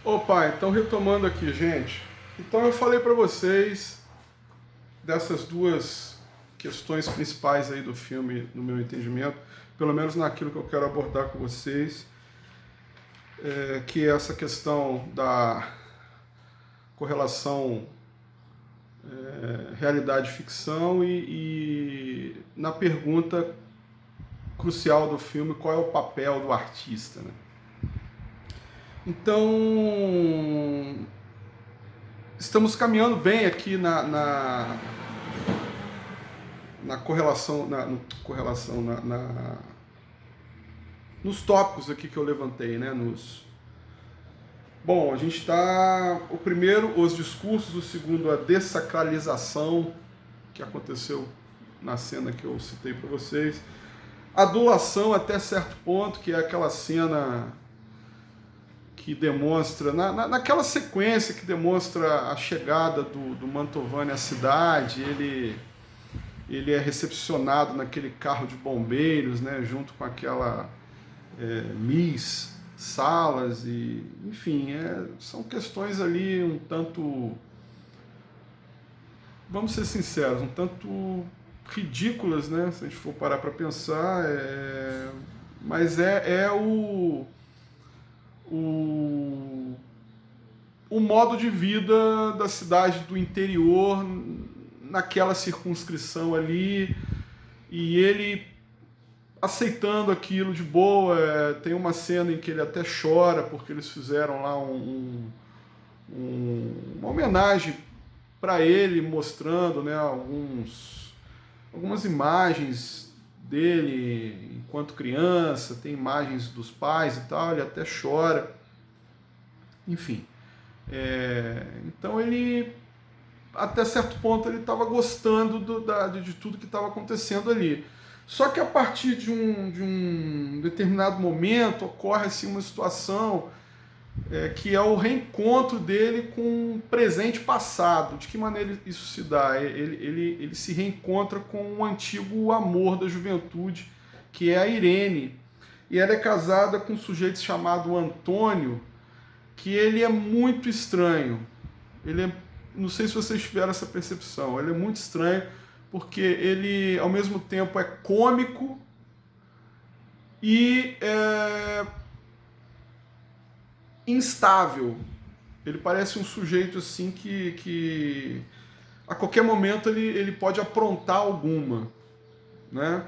Opa, então retomando aqui, gente. Então eu falei para vocês dessas duas questões principais aí do filme, no meu entendimento, pelo menos naquilo que eu quero abordar com vocês, que é essa questão da correlação realidade-ficção e na pergunta crucial do filme, qual é o papel do artista, né? Então, estamos caminhando bem aqui na correlação, nos tópicos aqui que eu levantei, né? Bom, a gente está, o primeiro, os discursos, o segundo, a dessacralização, que aconteceu na cena que eu citei para vocês, a adulação até certo ponto, que é aquela cena que demonstra, naquela sequência que demonstra a chegada do Mantovani à cidade, ele é recepcionado naquele carro de bombeiros, né, junto com aquela Miss Salas, e enfim, são questões ali um tanto, vamos ser sinceros, um tanto ridículas, né, se a gente for parar para pensar, mas o, o modo de vida da cidade do interior naquela circunscrição ali, e ele aceitando aquilo de boa. Tem uma cena em que ele até chora porque eles fizeram lá uma homenagem para ele, mostrando, né, algumas imagens dele enquanto criança, tem imagens dos pais e tal, ele até chora, enfim. Então ele, até certo ponto, ele estava gostando de tudo que estava acontecendo ali. Só que a partir de um determinado momento ocorre assim, uma situação que é o reencontro dele com um presente passado. De que maneira isso se dá? Ele se reencontra com um antigo amor da juventude, que é a Irene. E ela é casada com um sujeito chamado Antônio, que ele é muito estranho. Não sei se vocês tiveram essa percepção, ele é muito estranho, porque ele, ao mesmo tempo, é cômico e instável. Ele parece um sujeito assim que a qualquer momento ele pode aprontar alguma, né?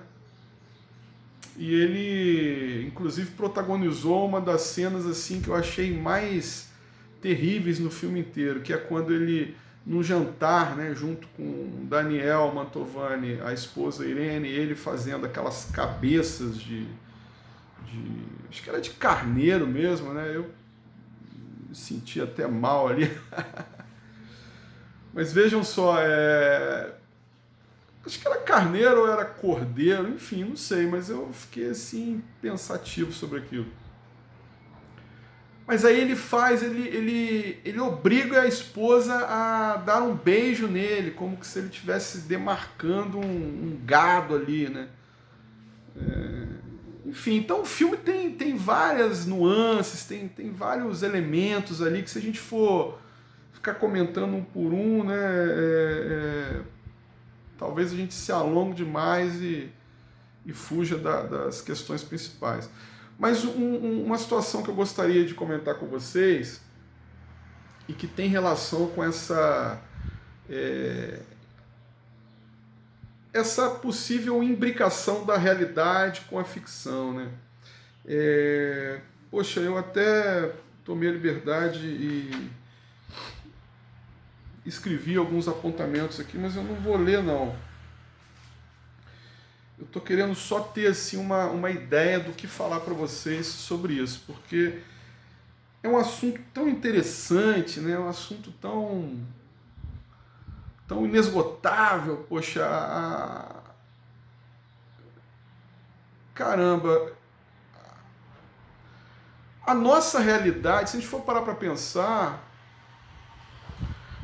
E ele, inclusive, protagonizou uma das cenas assim que eu achei mais terríveis no filme inteiro, que é quando ele, num jantar, né, junto com Daniel Mantovani, a esposa Irene, ele fazendo aquelas cabeças acho que era de carneiro mesmo, né? Eu me senti até mal ali. Mas vejam só, acho que era carneiro ou era cordeiro, enfim, não sei, mas eu fiquei assim pensativo sobre aquilo. Mas aí ele obriga a esposa a dar um beijo nele, como se ele estivesse demarcando um gado ali, né? Enfim, então o filme tem várias nuances, tem vários elementos ali que, se a gente for ficar comentando um por um, né, talvez a gente se alongue demais e fuja das questões principais. Mas uma situação que eu gostaria de comentar com vocês e que tem relação com essa possível imbricação da realidade com a ficção, né? Poxa, eu até tomei a liberdade e escrevi alguns apontamentos aqui, mas eu não vou ler, não. Eu estou querendo só ter assim, uma ideia do que falar para vocês sobre isso, porque é um assunto tão interessante, né? É um assunto tão inesgotável. Poxa, caramba, a nossa realidade, se a gente for parar para pensar,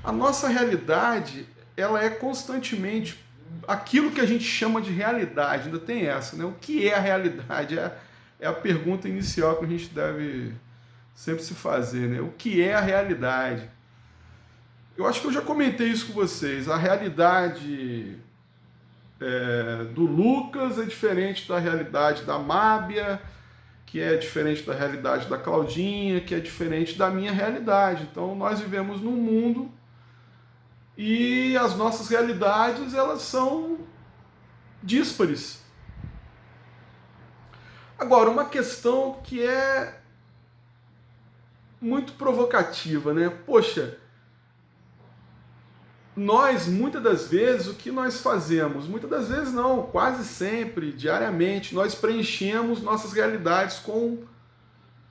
a nossa realidade, ela é constantemente aquilo que a gente chama de realidade. Ainda tem essa, né? O que é a realidade? É a pergunta inicial que a gente sempre se fazer, né? O que é a realidade? Eu acho que eu já comentei isso com vocês. A realidade do Lucas é diferente da realidade da Mábia, que é diferente da realidade da Claudinha, que é diferente da minha realidade. Então nós vivemos num mundo e as nossas realidades elas são díspares. Agora, uma questão que é muito provocativa, né? Poxa, nós, muitas das vezes, o que nós fazemos? Muitas das vezes não, quase sempre, diariamente, nós preenchemos nossas realidades com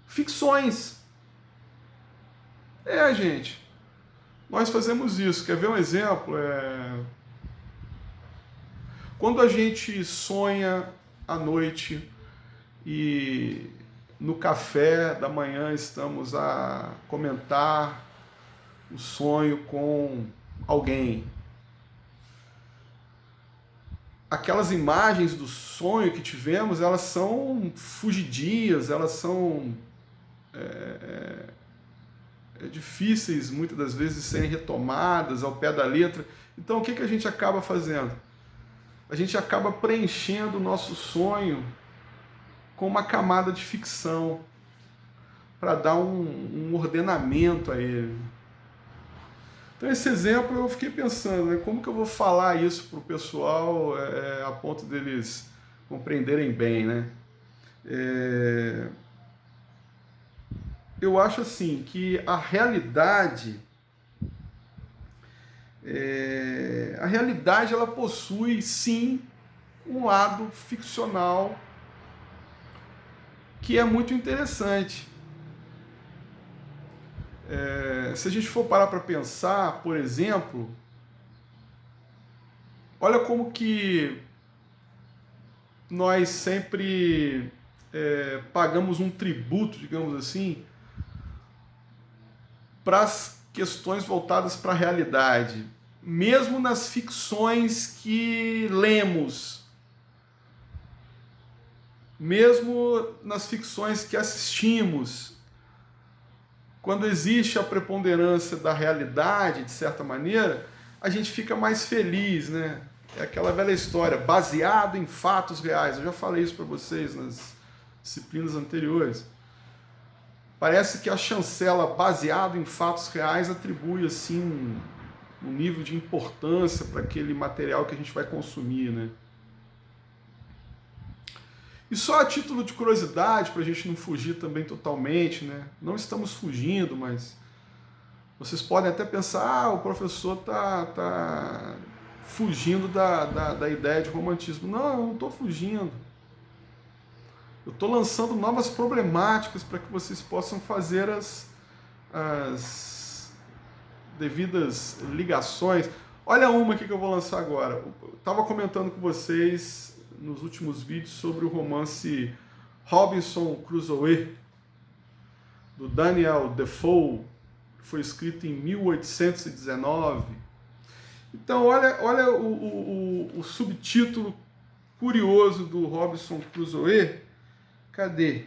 ficções. Gente, nós fazemos isso. Quer ver um exemplo? Quando a gente sonha à noite e no café da manhã estamos a comentar o sonho com alguém. Aquelas imagens do sonho que tivemos, elas são fugidias, elas são difíceis muitas das vezes de serem retomadas ao pé da letra. Então o que a gente acaba fazendo? A gente acaba preenchendo o nosso sonho com uma camada de ficção para dar um ordenamento a ele. Então esse exemplo eu fiquei pensando, né, como que eu vou falar isso para o pessoal a ponto deles compreenderem bem, né? Eu acho assim que a realidade ela possui sim um lado ficcional que é muito interessante. Se a gente for parar para pensar, por exemplo, olha como que nós sempre pagamos um tributo, digamos assim, para as questões voltadas para a realidade, mesmo nas ficções que lemos, mesmo nas ficções que assistimos. Quando existe a preponderância da realidade, de certa maneira, a gente fica mais feliz, né? É aquela velha história, baseado em fatos reais. Eu já falei isso para vocês nas disciplinas anteriores. Parece que a chancela baseado em fatos reais atribui assim um nível de importância para aquele material que a gente vai consumir, né? E só a título de curiosidade, para a gente não fugir também totalmente, né? Não estamos fugindo, mas vocês podem até pensar, o professor tá fugindo da ideia de romantismo. Não, eu não estou fugindo. Eu estou lançando novas problemáticas para que vocês possam fazer as devidas ligações. Olha uma aqui que eu vou lançar agora. Eu estava comentando com vocês nos últimos vídeos sobre o romance Robinson Crusoe, do Daniel Defoe, que foi escrito em 1819. Então, olha o subtítulo curioso do Robinson Crusoe. Cadê?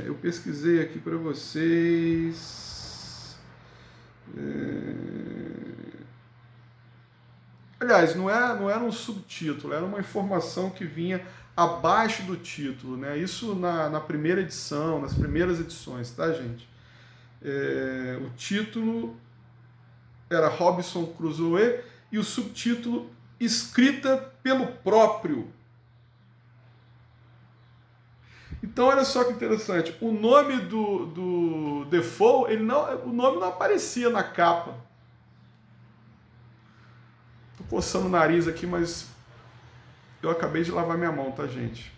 Eu pesquisei aqui para vocês. Aliás, não era um subtítulo, era uma informação que vinha abaixo do título, né? Isso na primeira edição, nas primeiras edições, tá, gente? O título era Robinson Crusoe e o subtítulo Escrita pelo próprio. Então, olha só que interessante. O nome do Defoe, o nome não aparecia na capa. Tô coçando o nariz aqui, mas eu acabei de lavar minha mão, tá, gente?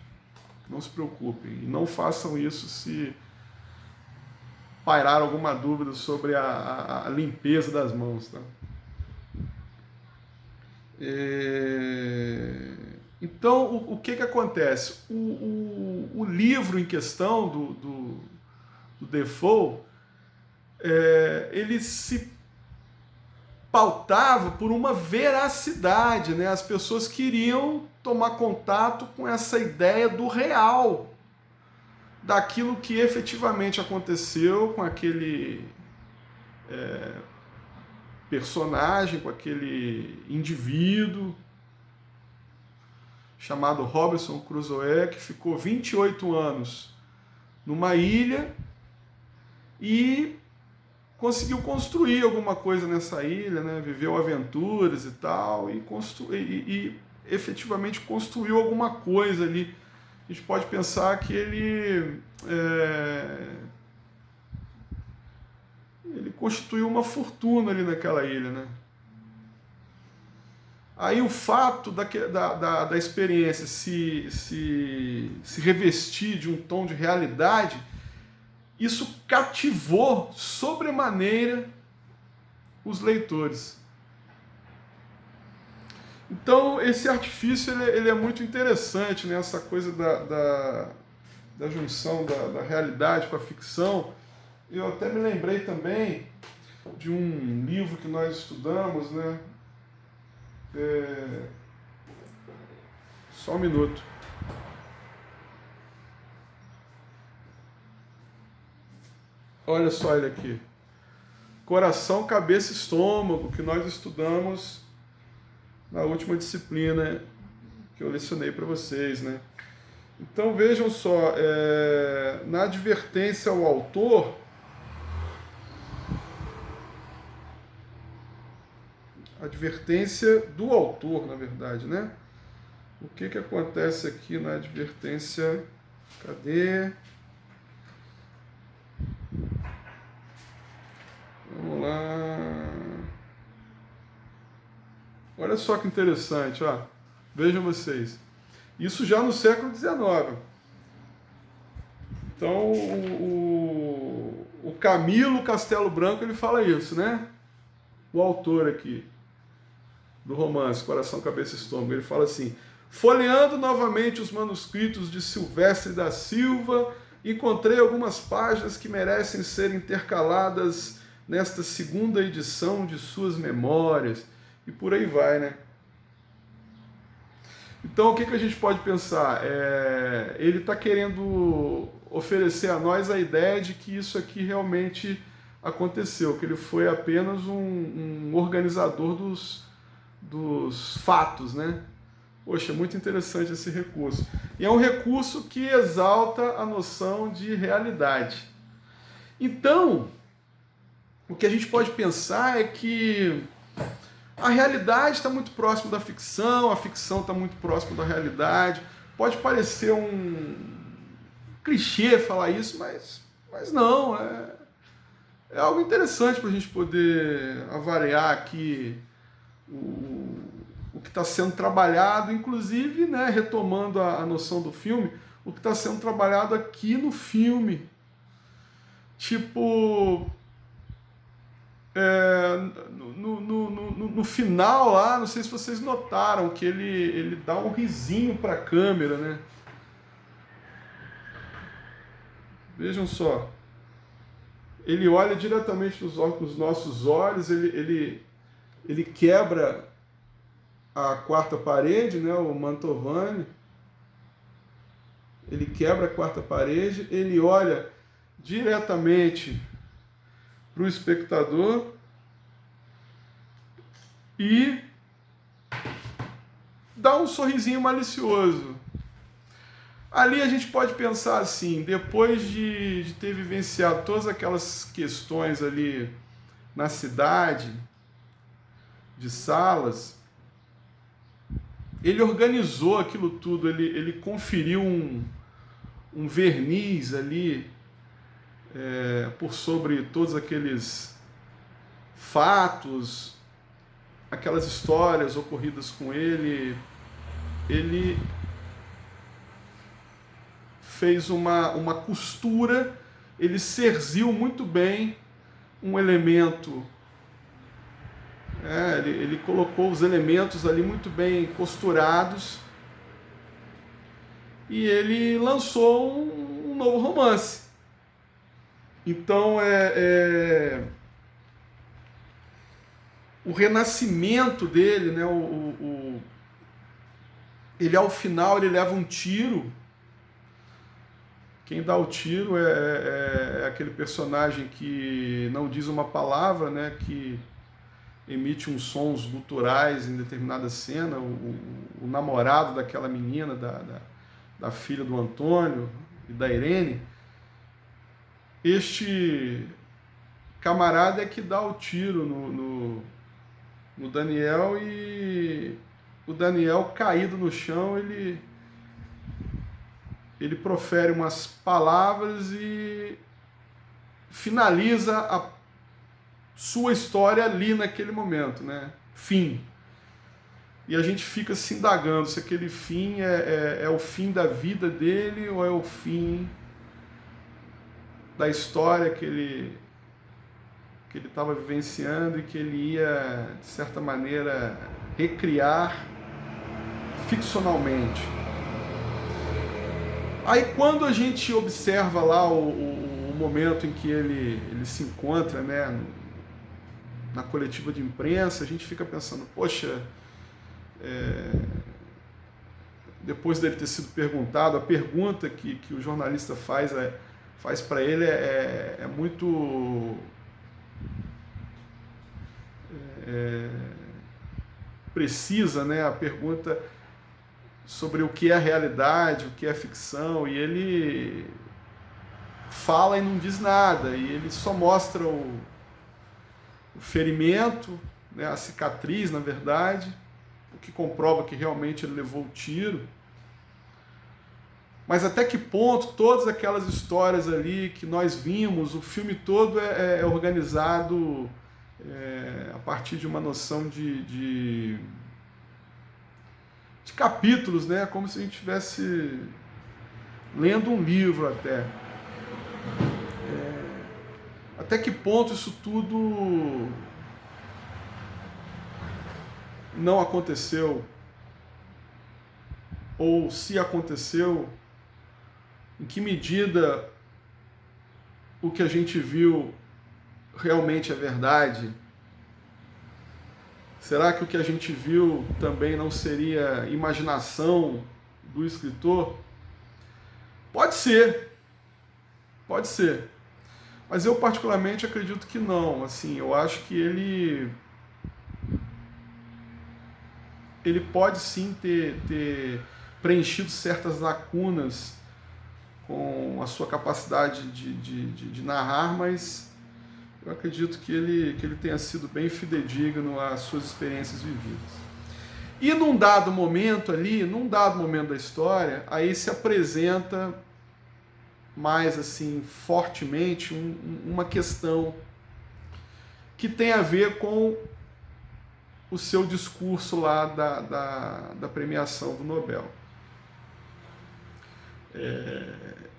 Não se preocupem. E não façam isso se pairar alguma dúvida sobre a limpeza das mãos, tá? Então, o que acontece? O livro em questão do Defoe, ele se pautava por uma veracidade, né? As pessoas queriam tomar contato com essa ideia do real, daquilo que efetivamente aconteceu com aquele personagem, com aquele indivíduo chamado Robinson Crusoe, que ficou 28 anos numa ilha e conseguiu construir alguma coisa nessa ilha, né? Viveu aventuras e tal, e efetivamente construiu alguma coisa ali. A gente pode pensar que ele constituiu uma fortuna ali naquela ilha, né? Aí o fato da experiência se revestir de um tom de realidade, isso cativou sobremaneira os leitores. Então esse artifício ele é muito interessante, né? Essa coisa da junção da realidade com a ficção. Eu até me lembrei também de um livro que nós estudamos, né? Só um minuto. Olha só ele aqui. Coração, cabeça e estômago, que nós estudamos na última disciplina que eu lecionei para vocês, né? Então vejam só, na advertência ao autor, advertência do autor, na verdade, né? O que acontece aqui na advertência? Cadê? Vamos lá. Olha só que interessante, ó. Vejam vocês. Isso já no século XIX. Então, o Camilo Castelo Branco, ele fala isso, né? O autor aqui do romance Coração, Cabeça e Estômago, ele fala assim: folheando novamente os manuscritos de Silvestre da Silva, encontrei algumas páginas que merecem ser intercaladas nesta segunda edição de suas memórias, e por aí vai, né? Então, o que a gente pode pensar? Ele está querendo oferecer a nós a ideia de que isso aqui realmente aconteceu, que ele foi apenas um organizador dos fatos, né? Poxa, muito interessante esse recurso. E é um recurso que exalta a noção de realidade. Então, o que a gente pode pensar é que a realidade está muito próxima da ficção, a ficção está muito próxima da realidade. Pode parecer um clichê falar isso, mas não. É algo interessante para a gente poder avaliar aqui o que está sendo trabalhado, inclusive, né, retomando a noção do filme, o que está sendo trabalhado aqui no filme. Tipo, no final lá, não sei se vocês notaram que ele dá um risinho para a câmera, né? Vejam só. Ele olha diretamente nos nossos olhos, ele quebra a quarta parede, né, o Mantovani. Ele quebra a quarta parede, ele olha diretamente para o espectador e dá um sorrisinho malicioso. Ali a gente pode pensar assim, depois de ter vivenciado todas aquelas questões ali na cidade, de Salas, ele organizou aquilo tudo, ele conferiu um verniz ali por sobre todos aqueles fatos, aquelas histórias ocorridas com ele. Ele fez uma costura, ele cerziu muito bem um elemento. Ele colocou os elementos ali muito bem costurados e ele lançou um novo romance. Então, o renascimento dele, né, ele ao final ele leva um tiro Quem dá o tiro é aquele personagem que não diz uma palavra, né, que emite uns sons guturais em determinada cena, o namorado daquela menina, da filha do Antônio e da Irene. Este camarada é que dá o tiro no Daniel, e o Daniel, caído no chão, ele profere umas palavras e finaliza a sua história ali naquele momento, né? Fim. E a gente fica se indagando se aquele fim é o fim da vida dele ou é o fim da história que ele estava vivenciando e que ele ia, de certa maneira, recriar ficcionalmente. Aí quando a gente observa lá o momento em que ele se encontra, né, na coletiva de imprensa, a gente fica pensando, poxa, depois dele ter sido perguntado, a pergunta que o jornalista faz para ele é muito precisa, né? A pergunta sobre o que é realidade, o que é ficção, e ele fala e não diz nada, e ele só mostra o ferimento, né, a cicatriz, na verdade, o que comprova que realmente ele levou o tiro. Mas até que ponto todas aquelas histórias ali que nós vimos, o filme todo é organizado a partir de uma noção de capítulos, né? Como se a gente estivesse lendo um livro até. Até que ponto isso tudo não aconteceu? Ou se aconteceu, em que medida o que a gente viu realmente é verdade? Será que o que a gente viu também não seria imaginação do escritor? Pode ser, pode ser. Mas eu particularmente acredito que não. Assim, eu acho que ele pode sim ter preenchido certas lacunas com a sua capacidade de narrar, mas eu acredito que ele tenha sido bem fidedigno às suas experiências vividas. E num dado momento da história, aí se apresenta mais assim fortemente uma questão que tem a ver com o seu discurso lá da premiação do Nobel.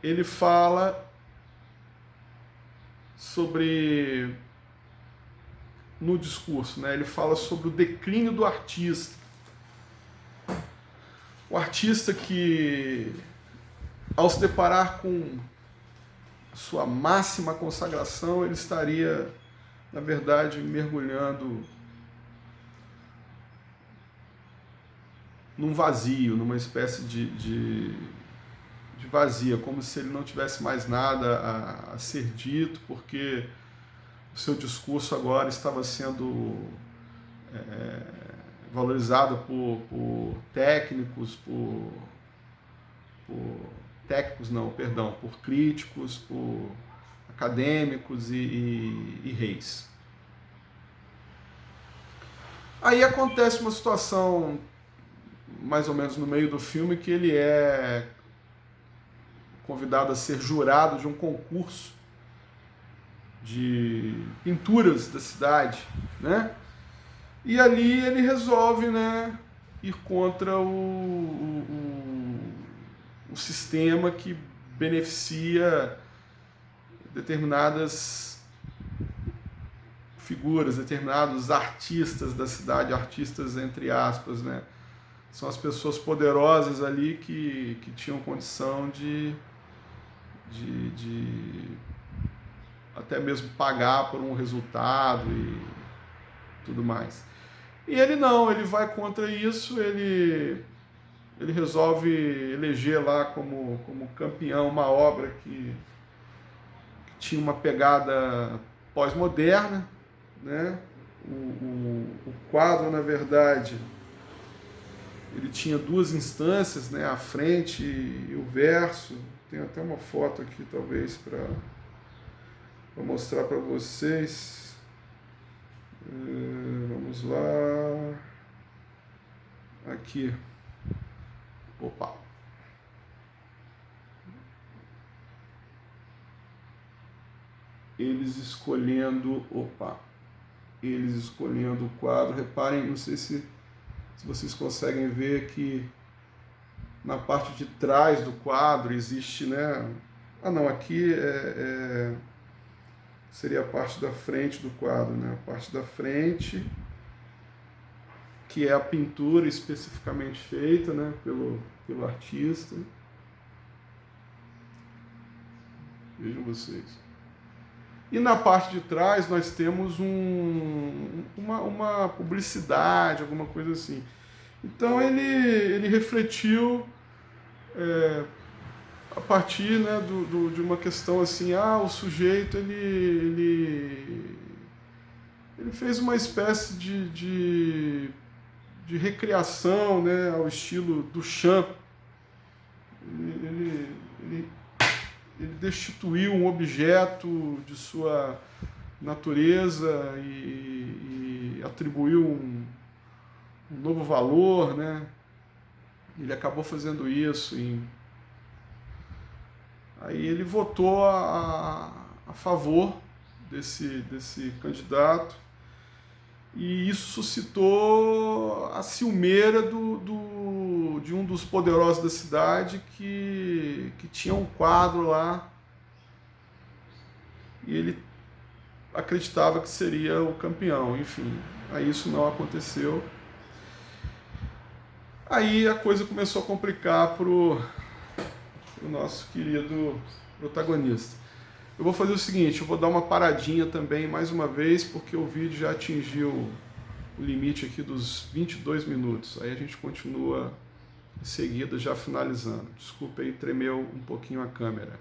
Ele fala sobre, no discurso, né, ele fala sobre o declínio do artista. O artista que, ao se deparar com sua máxima consagração, ele estaria, na verdade, mergulhando num vazio, numa espécie de vazia, como se ele não tivesse mais nada a ser dito, porque o seu discurso agora estava sendo valorizado por técnicos, por críticos, por acadêmicos e reis. Aí acontece uma situação mais ou menos no meio do filme que ele é convidado a ser jurado de um concurso de pinturas da cidade, né? E ali ele resolve, né, ir contra o sistema que beneficia determinadas figuras, determinados artistas da cidade, artistas entre aspas, né? São as pessoas poderosas ali que tinham condição de até mesmo pagar por um resultado e tudo mais. E ele não, ele vai contra isso, ele ele resolve eleger lá como campeão uma obra que tinha uma pegada pós-moderna, né? O quadro, na verdade, ele tinha duas instâncias, né? A frente e o verso. Tem até uma foto aqui, talvez, para mostrar para vocês. Vamos lá. Aqui. Opa. Eles escolhendo o quadro. Reparem, não sei se vocês conseguem ver que na parte de trás do quadro existe, né? Ah, não, aqui seria a parte da frente do quadro, né? A parte da frente, que é a pintura especificamente feita, né? Pelo artista. Vejam vocês. E na parte de trás nós temos uma publicidade, alguma coisa assim. Então ele refletiu a partir, né, de uma questão assim, o sujeito ele fez uma espécie de recriação, né, ao estilo Duchamp. Ele destituiu um objeto de sua natureza e atribuiu um novo valor, né? Ele acabou fazendo isso. Aí ele votou a favor desse candidato, e isso suscitou a ciumeira de um dos poderosos da cidade que tinha um quadro lá, e ele acreditava que seria o campeão. Enfim, aí isso não aconteceu. Aí a coisa começou a complicar pro nosso querido protagonista. Eu vou fazer o seguinte, eu vou dar uma paradinha também mais uma vez, porque o vídeo já atingiu o limite aqui dos 22 minutos. Aí a gente continua em seguida, já finalizando. Desculpa aí, tremeu um pouquinho a câmera.